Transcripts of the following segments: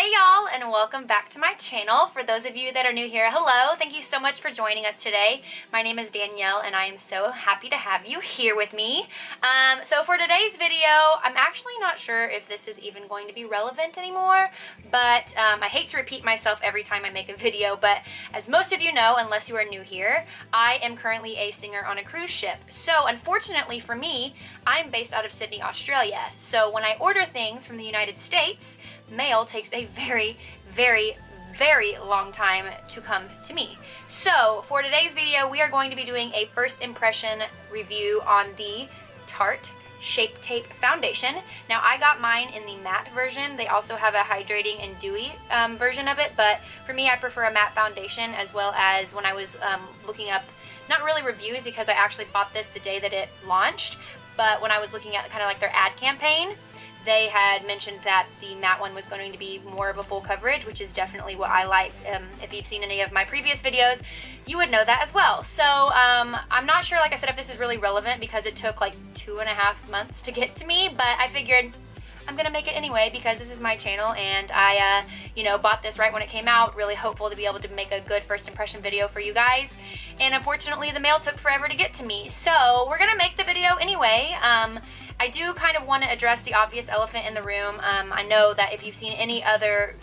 Hey y'all, and welcome back to my channel. For those of you that are new here, hello. Thank you so much for joining us today. My name is Danielle and I am so happy to have you here with me. So for today's video, I'm actually not sure if this is even going to be relevant anymore, but I hate to repeat myself every time I make a video, but as most of you know, unless you are new here, I am currently a singer on a cruise ship. So unfortunately for me, I'm based out of Sydney, Australia. So when I order things from the United States, mail takes a very, very long time to come to me. So for today's video, we are going to be doing a first impression review on the Tarte Shape Tape Foundation. Now I got mine in the matte version. They also have a hydrating and dewy version of it, but for me I prefer a matte foundation, as well as when I was looking up, not really reviews because I actually bought this the day that it launched, but when I was looking at kind of like their ad campaign, they had mentioned that the matte one was going to be more of a full coverage, which is definitely what I like. If you've seen any of my previous videos, you would know that as well. So I'm not sure, like I said, if this is really relevant because it took like 2.5 months to get to me, but I figured I'm gonna make it anyway because this is my channel and I bought this right when it came out, really hopeful to be able to make a good first impression video for you guys. And unfortunately the mail took forever to get to me. So we're gonna make the video anyway. I do kind of want to address the obvious elephant in the room. I know that if you've seen any other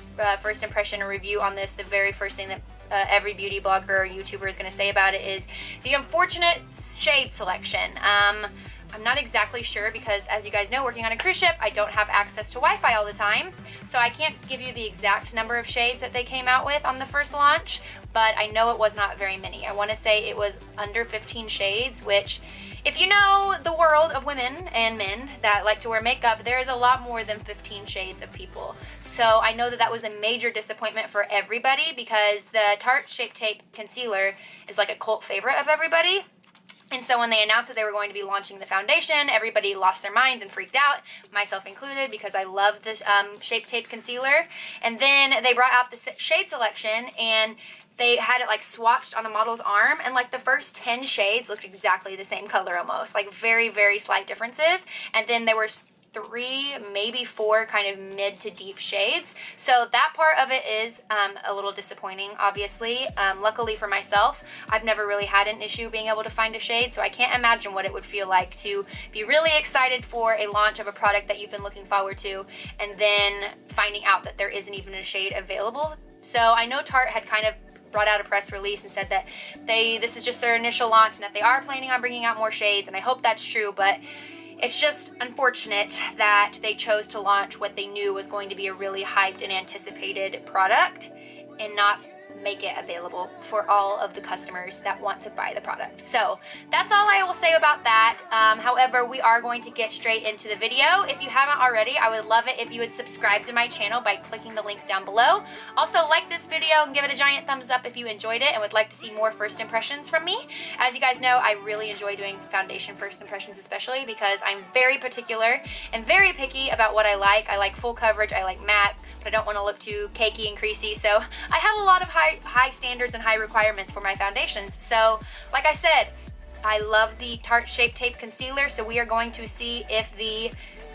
first impression or review on this, the very first thing that every beauty blogger or YouTuber is going to say about it is the unfortunate shade selection. I'm not exactly sure because, as you guys know, working on a cruise ship, I don't have access to Wi-Fi all the time, so I can't give you the exact number of shades that they came out with on the first launch, but I know it was not very many. I want to say it was under 15 shades, which, if you know the world of women and men that like to wear makeup, there is a lot more than 15 shades of people. So I know that that was a major disappointment for everybody because the Tarte Shape Tape Concealer is like a cult favorite of everybody. And so when they announced that they were going to be launching the foundation, everybody lost their minds and freaked out, myself included, because I love this Shape Tape Concealer. And then they brought out the shade selection and they had it like swatched on a model's arm, and like the first 10 shades looked exactly the same color almost, like very slight differences. And then there were 3, maybe 4 kind of mid to deep shades. So that part of it is a little disappointing, obviously. Luckily for myself, I've never really had an issue being able to find a shade, so I can't imagine what it would feel like to be really excited for a launch of a product that you've been looking forward to, and then finding out that there isn't even a shade available. So I know Tarte had kind of brought out a press release and said that this is just their initial launch and that they are planning on bringing out more shades, and I hope that's true, but it's just unfortunate that they chose to launch what they knew was going to be a really hyped and anticipated product and not make it available for all of the customers that want to buy the product. So that's all I will say about that. However, we are going to get straight into the video. If you haven't already, I would love it if you would subscribe to my channel by clicking the link down below. Also, like this video and give it a giant thumbs up if you enjoyed it and would like to see more first impressions from me. As you guys know, I really enjoy doing foundation first impressions, especially because I'm very particular and very picky about what I like. I like full coverage, I like matte, but I don't want to look too cakey and creasy, so I have a lot of high standards and high requirements for my foundations. So like I said, I love the Tarte Shape Tape Concealer, so we are going to see if the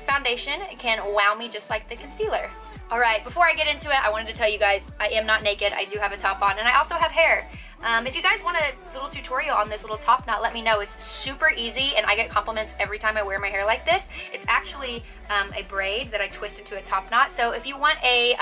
foundation can wow me just like the concealer. Alright, before I get into it, I wanted to tell you guys I am not naked. I do have a top on, and I also have hair. If you guys want a little tutorial on this little top knot, let me know. It's super easy, and I get compliments every time I wear my hair like this. It's actually a braid that I twist into a top knot. So if you want a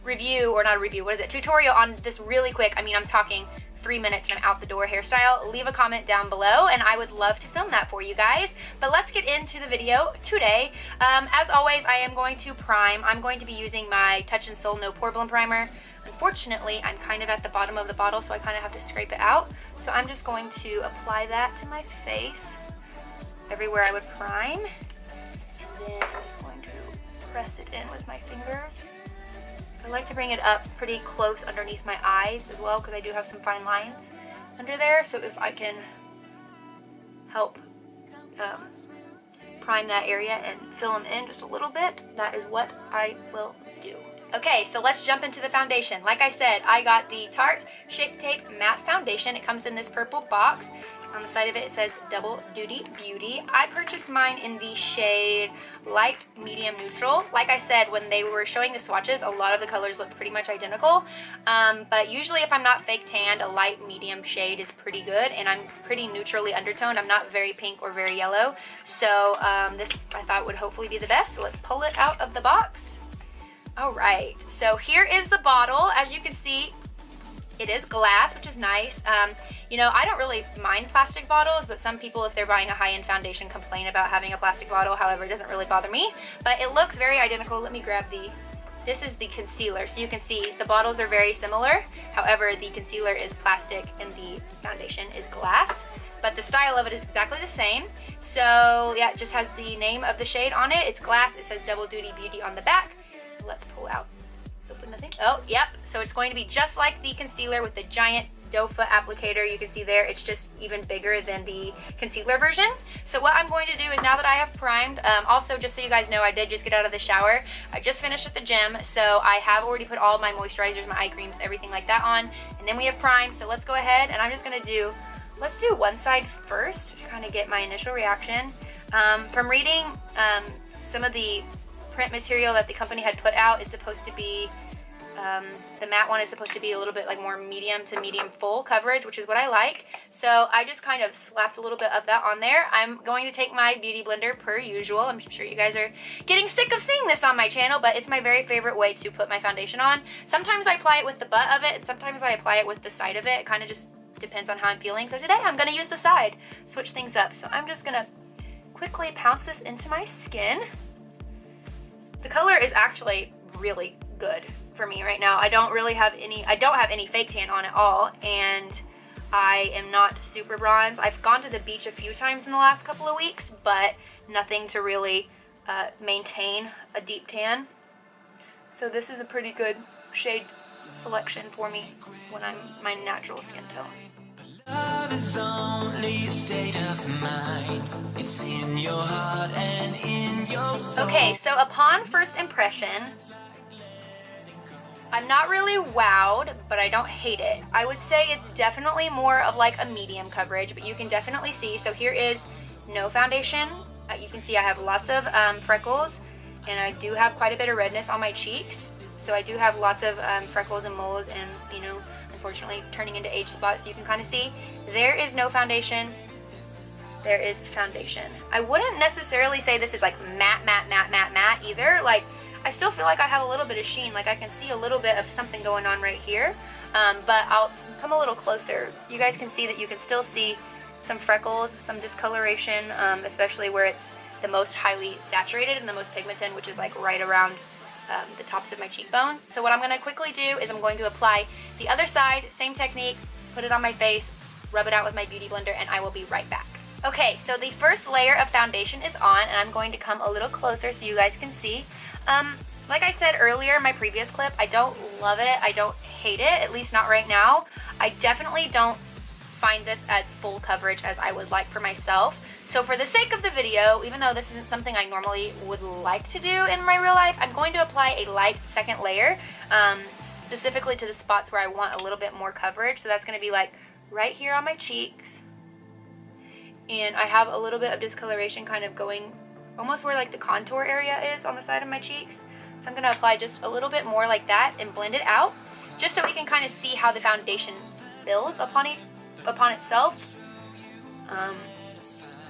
review, or not a review, what is it, tutorial on this really quick, I mean, I'm talking 3 minutes and I'm out the door hairstyle, leave a comment down below and I would love to film that for you guys. But let's get into the video today. As always, I am going to prime. I'm going to be using my Touch in Sol No Pore Blend Primer. Unfortunately, I'm kind of at the bottom of the bottle, so I kind of have to scrape it out. So I'm just going to apply that to my face, everywhere I would prime. And then I'm just going to press it in with my fingers. I like to bring it up pretty close underneath my eyes as well, because I do have some fine lines under there. So if I can help prime that area and fill them in just a little bit, that is what I will do. Okay, so let's jump into the foundation. Like I said, I got the Tarte Shape Tape Matte Foundation. It comes in this purple box. On the side of it, it says Double Duty Beauty. I purchased mine in the shade Light Medium Neutral. Like I said, when they were showing the swatches, a lot of the colors look pretty much identical. But usually if I'm not fake tanned, a light medium shade is pretty good, and I'm pretty neutrally undertoned. I'm not very pink or very yellow. So this I thought would hopefully be the best. So let's pull it out of the box. All right, so here is the bottle. As you can see, it is glass, which is nice. You know, I don't really mind plastic bottles, but some people, if they're buying a high-end foundation, complain about having a plastic bottle. However, it doesn't really bother me, but it looks very identical. Let me grab this is the concealer. So you can see the bottles are very similar. However, the concealer is plastic and the foundation is glass, but the style of it is exactly the same. So yeah, it just has the name of the shade on it. It's glass. It says Double Duty Beauty on the back. Let's pull out. Open the thing. Oh, yep. So it's going to be just like the concealer with the giant doe foot applicator. You can see there, it's just even bigger than the concealer version. So what I'm going to do is, now that I have primed, also just so you guys know, I did just get out of the shower. I just finished at the gym, so I have already put all my moisturizers, my eye creams, everything like that on, and then we have primed. So let's go ahead, and I'm just going to do, let's do one side first to kind of get my initial reaction. From reading some of the print material that the company had put out, it's supposed to be the matte one is supposed to be a little bit like more medium to medium full coverage, which is what I like. So I just kind of slapped a little bit of that on there. I'm going to take my beauty blender per usual. I'm sure you guys are getting sick of seeing this on my channel, but it's my very favorite way to put my foundation on. Sometimes I apply it with the butt of it, and sometimes I apply it with the side of it. It kind of just depends on how I'm feeling. So today I'm going to use the side, switch things up. So I'm just going to quickly pounce this into my skin. The color is actually really good for me right now. I don't have any fake tan on at all, and I am not super bronze. I've gone to the beach a few times in the last couple of weeks, but nothing to really maintain a deep tan. So this is a pretty good shade selection for me when I'm my natural skin tone. Love is only a state of mind. It's in your heart and in your soul. Okay, so upon first impression, I'm not really wowed, but I don't hate it. I would say it's definitely more of like a medium coverage, but you can definitely see. So here is no foundation. You can see I have lots of freckles, and I do have quite a bit of redness on my cheeks. So I do have lots of freckles and moles, and you know, unfortunately turning into age spots. You can kind of see there is no foundation, there is foundation. I wouldn't necessarily say this is like matte either. Like, I still feel like I have a little bit of sheen, like I can see a little bit of something going on right here, but I'll come a little closer. You guys can see that you can still see some freckles, some discoloration, especially where it's the most highly saturated and the most pigmented, which is like right around the tops of my cheekbones. So what I'm going to quickly do is I'm going to apply the other side, same technique, put it on my face, rub it out with my beauty blender, and I will be right back. Okay, so the first layer of foundation is on, and I'm going to come a little closer so you guys can see. Like I said earlier in my previous clip, I don't love it, I don't hate it, at least not right now. I definitely don't find this as full coverage as I would like for myself. So for the sake of the video, even though this isn't something I normally would like to do in my real life, I'm going to apply a light second layer, specifically to the spots where I want a little bit more coverage. So that's going to be like right here on my cheeks. And I have a little bit of discoloration kind of going almost where like the contour area is on the side of my cheeks. So I'm going to apply just a little bit more like that and blend it out, just so we can kind of see how the foundation builds upon itself.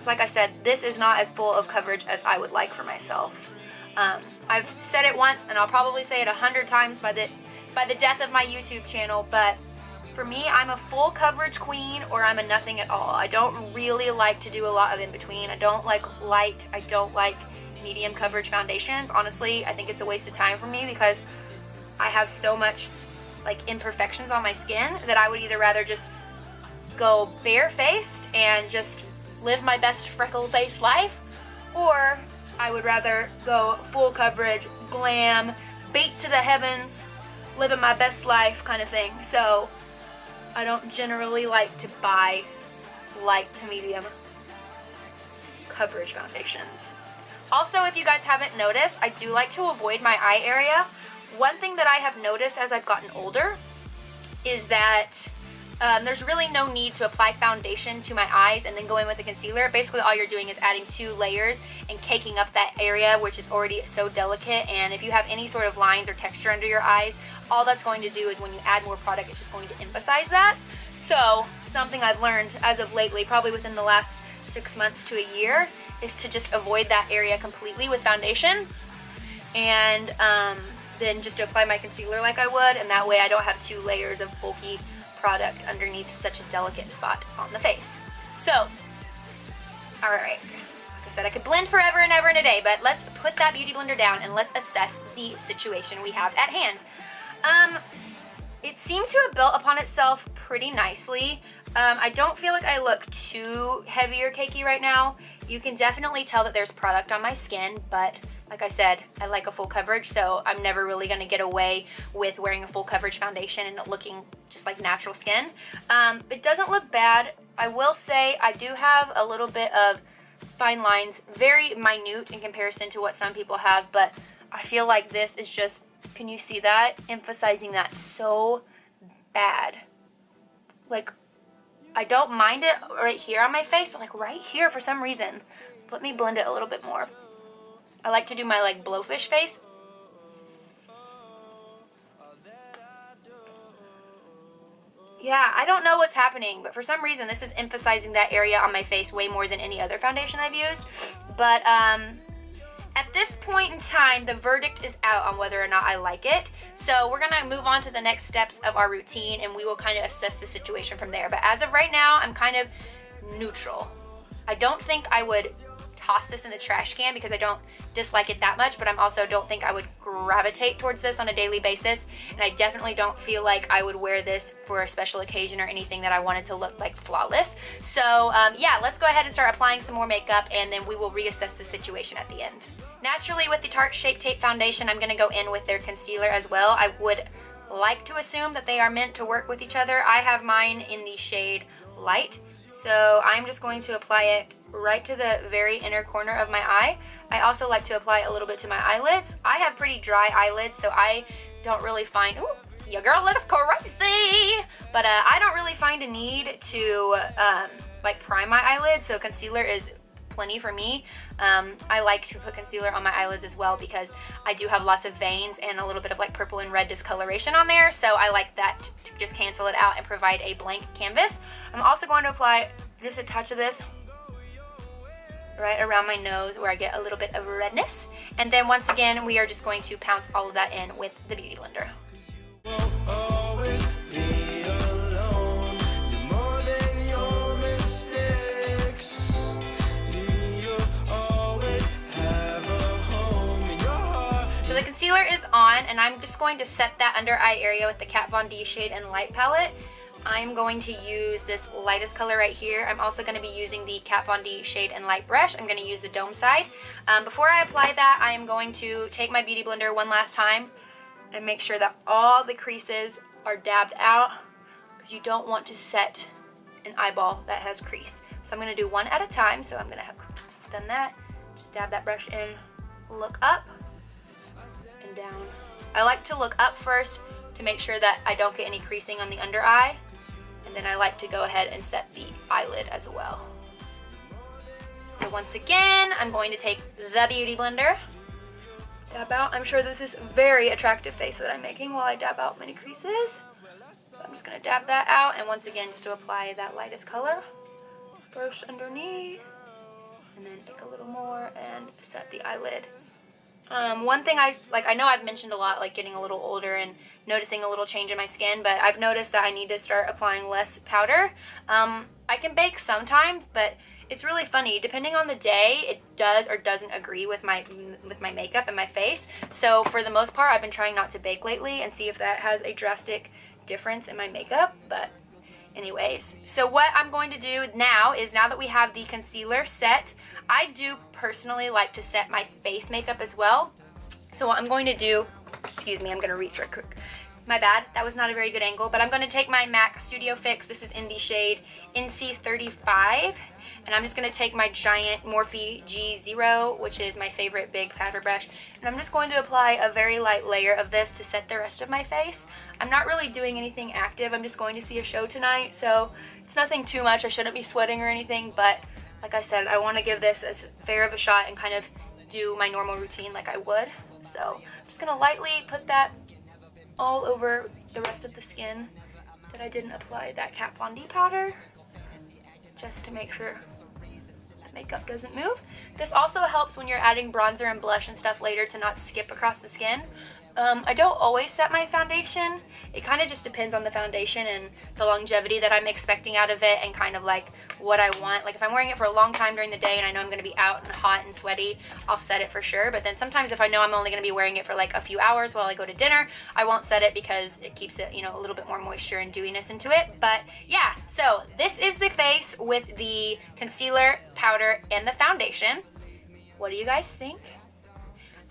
Like I said, this is not as full of coverage as I would like for myself. I've said it once, and I'll probably say it 100 times by the death of my YouTube channel, but for me, I'm a full coverage queen, or I'm a nothing at all. I don't really like to do a lot of in between. I don't like light, I don't like medium coverage foundations. Honestly, I think it's a waste of time for me because I have so much like imperfections on my skin that I would either rather just go barefaced and just live my best freckle face life, or I would rather go full coverage, glam, beat to the heavens, living my best life kind of thing. So I don't generally like to buy light to medium coverage foundations. Also, if you guys haven't noticed, I do like to avoid my eye area one thing that I have noticed as I've gotten older is that there's really no need to apply foundation to my eyes and then go in with the concealer. Basically, all you're doing is adding 2 layers and caking up that area, which is already so delicate. And if you have any sort of lines or texture under your eyes, all that's going to do is when you add more product, it's just going to emphasize that. So something I've learned as of lately, probably within the last 6 months to a year, is to just avoid that area completely with foundation, and then just to apply my concealer like I would, and that way I don't have 2 layers of bulky product underneath such a delicate spot on the face. So, alright, like I said, I could blend forever and ever and a day, but let's put that beauty blender down and let's assess the situation we have at hand. It seems to have built upon itself pretty nicely. I don't feel like I look too heavy or cakey right now. You can definitely tell that there's product on my skin, but like I said, I like a full coverage, so I'm never really going to get away with wearing a full coverage foundation and it looking just like natural skin. It doesn't look bad. I will say I do have a little bit of fine lines, very minute in comparison to what some people have, but I feel like this is just, can you see that? Emphasizing that so bad. Like, I don't mind it right here on my face, but like right here for some reason. Let me blend it a little bit more. I like to do my like blowfish face. Yeah, I don't know what's happening, but for some reason this is emphasizing that area on my face way more than any other foundation I've used. But at this point in time, the verdict is out on whether or not I like it. So we're gonna move on to the next steps of our routine and we will kind of assess the situation from there. But as of right now, I'm kind of neutral. I don't think I would toss this in the trash can because I don't dislike it that much, but I also don't think I would gravitate towards this on a daily basis, and I definitely don't feel like I would wear this for a special occasion or anything that I wanted to look like flawless. So yeah, let's go ahead and start applying some more makeup and then we will reassess the situation at the end. Naturally, with the Tarte Shape Tape foundation, I'm going to go in with their concealer as well. I would like to assume that they are meant to work with each other. I have mine in the shade Light, so I'm just going to apply it right to the very inner corner of my eye. I also like to apply a little bit to my eyelids. I have pretty dry eyelids, so I don't really find, ooh, your girl looks crazy, but I don't really find a need to like prime my eyelids, so concealer is plenty for me. I like to put concealer on my eyelids as well because I do have lots of veins and a little bit of like purple and red discoloration on there, so I like that to just cancel it out and provide a blank canvas. I'm also going to apply just a touch of this right around my nose where I get a little bit of redness, and then once again we are just going to pounce all of that in with the beauty blender. So the concealer is on and I'm just going to set that under eye area with the Kat Von D Shade and Light palette. I'm going to use this lightest color right here. I'm also going to be using the Kat Von D Shade and Light brush. I'm going to use the dome side. Before I apply that, I am going to take my beauty blender one last time and make sure that all the creases are dabbed out, because you don't want to set an eyeball that has creased. So I'm going to do one at a time. So I'm going to have done that. Just dab that brush in, look up and down. I like to look up first to make sure that I don't get any creasing on the under eye. And then I like to go ahead and set the eyelid as well. So once again, I'm going to take the beauty blender, dab out. I'm sure this is a very attractive face that I'm making while I dab out many creases. So I'm just going to dab that out, and once again, just to apply that lightest color first underneath, and then take a little more and set the eyelid. One thing I know I've mentioned a lot, like getting a little older and noticing a little change in my skin, but I've noticed that I need to start applying less powder. I can bake sometimes, but it's really funny. Depending on the day, it does or doesn't agree with my makeup and my face. So for the most part, I've been trying not to bake lately and see if that has a drastic difference in my makeup, but anyways, so what I'm going to do now is, now that we have the concealer set, I do personally like to set my face makeup as well. So what I'm going to do, excuse me, I'm going to reach right quick, My bad, that was not a very good angle, but I'm going to take my MAC Studio Fix. This is in the shade NC35, and I'm just going to take my giant Morphe G0, which is my favorite big powder brush, and I'm just going to apply a very light layer of this to set the rest of my face. I'm not really doing anything active. I'm just going to see a show tonight, so it's nothing too much. I shouldn't be sweating or anything, but like I said, I want to give this as fair of a shot and kind of do my normal routine like I would. So I'm just going to lightly put that all over the rest of the skin that I didn't apply that Kat Von D powder, just to make sure that makeup doesn't move. This also helps when you're adding bronzer and blush and stuff later to not skip across the skin. I don't always set my foundation. It kind of just depends on the foundation and the longevity that I'm expecting out of it, and kind of like what I want. Like if I'm wearing it for a long time during the day and I know I'm going to be out and hot and sweaty, I'll set it for sure. But then sometimes if I know I'm only going to be wearing it for like a few hours while I go to dinner, I won't set it because it keeps it, you know, a little bit more moisture and dewiness into it. But yeah, so this is the face with the concealer, powder, and the foundation. What do you guys think?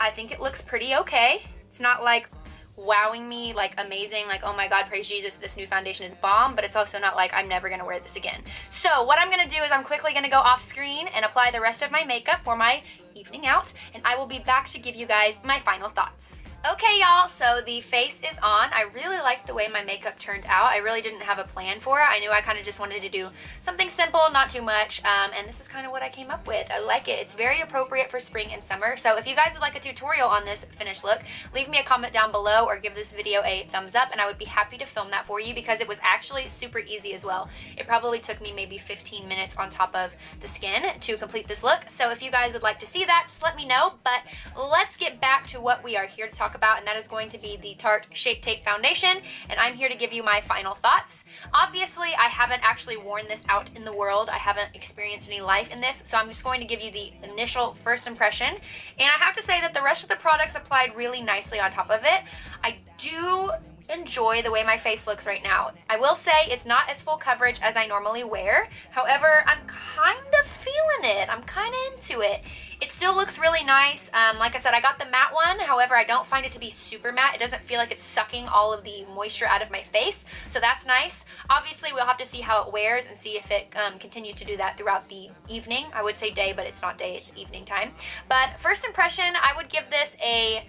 I think it looks pretty okay. It's not like wowing me, like amazing, like oh my god, praise Jesus, this new foundation is bomb, but it's also not like I'm never gonna wear this again. So what I'm gonna do is I'm quickly gonna go off screen and apply the rest of my makeup for my evening out, and I will be back to give you guys my final thoughts. Okay, y'all, so the face is on. I really liked the way my makeup turned out. I really didn't have a plan for it. I knew I kind of just wanted to do something simple, not too much, and this is kind of what I came up with. I like it. It's very appropriate for spring and summer. So if you guys would like a tutorial on this finished look, leave me a comment down below or give this video a thumbs up, and I would be happy to film that for you because it was actually super easy as well. It probably took me maybe 15 minutes on top of the skin to complete this look. So if you guys would like to see that, just let me know. But let's get back to what we are here to talk about, and that is going to be the Tarte Shape Tape Foundation, and I'm here to give you my final thoughts. Obviously, I haven't actually worn this out in the world. I haven't experienced any life in this, so I'm just going to give you the initial first impression, and I have to say that the rest of the products applied really nicely on top of it. I do enjoy the way my face looks right now. I will say it's not as full coverage as I normally wear. However, I'm kind of feeling it. I'm kind of into it. It still looks really nice. Like I said, I got the matte one. However, I don't find it to be super matte. It doesn't feel like it's sucking all of the moisture out of my face, so that's nice. Obviously, we'll have to see how it wears and see if it continues to do that throughout the evening. I would say day, but it's not day, it's evening time. But first impression, I would give this a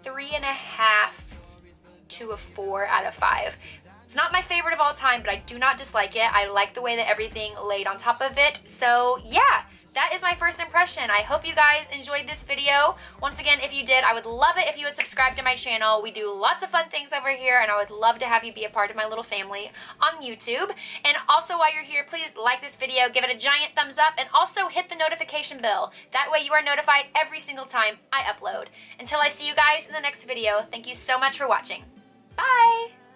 3.5 to a 4 out of 5. It's not my favorite of all time, but I do not dislike it. I like the way that everything laid on top of it. So yeah, that is my first impression. I hope you guys enjoyed this video. Once again, if you did, I would love it if you would subscribe to my channel. We do lots of fun things over here, and I would love to have you be a part of my little family on YouTube. And also, while you're here, please like this video, give it a giant thumbs up, and also hit the notification bell. That way you are notified every single time I upload. Until I see you guys in the next video, thank you so much for watching. Bye!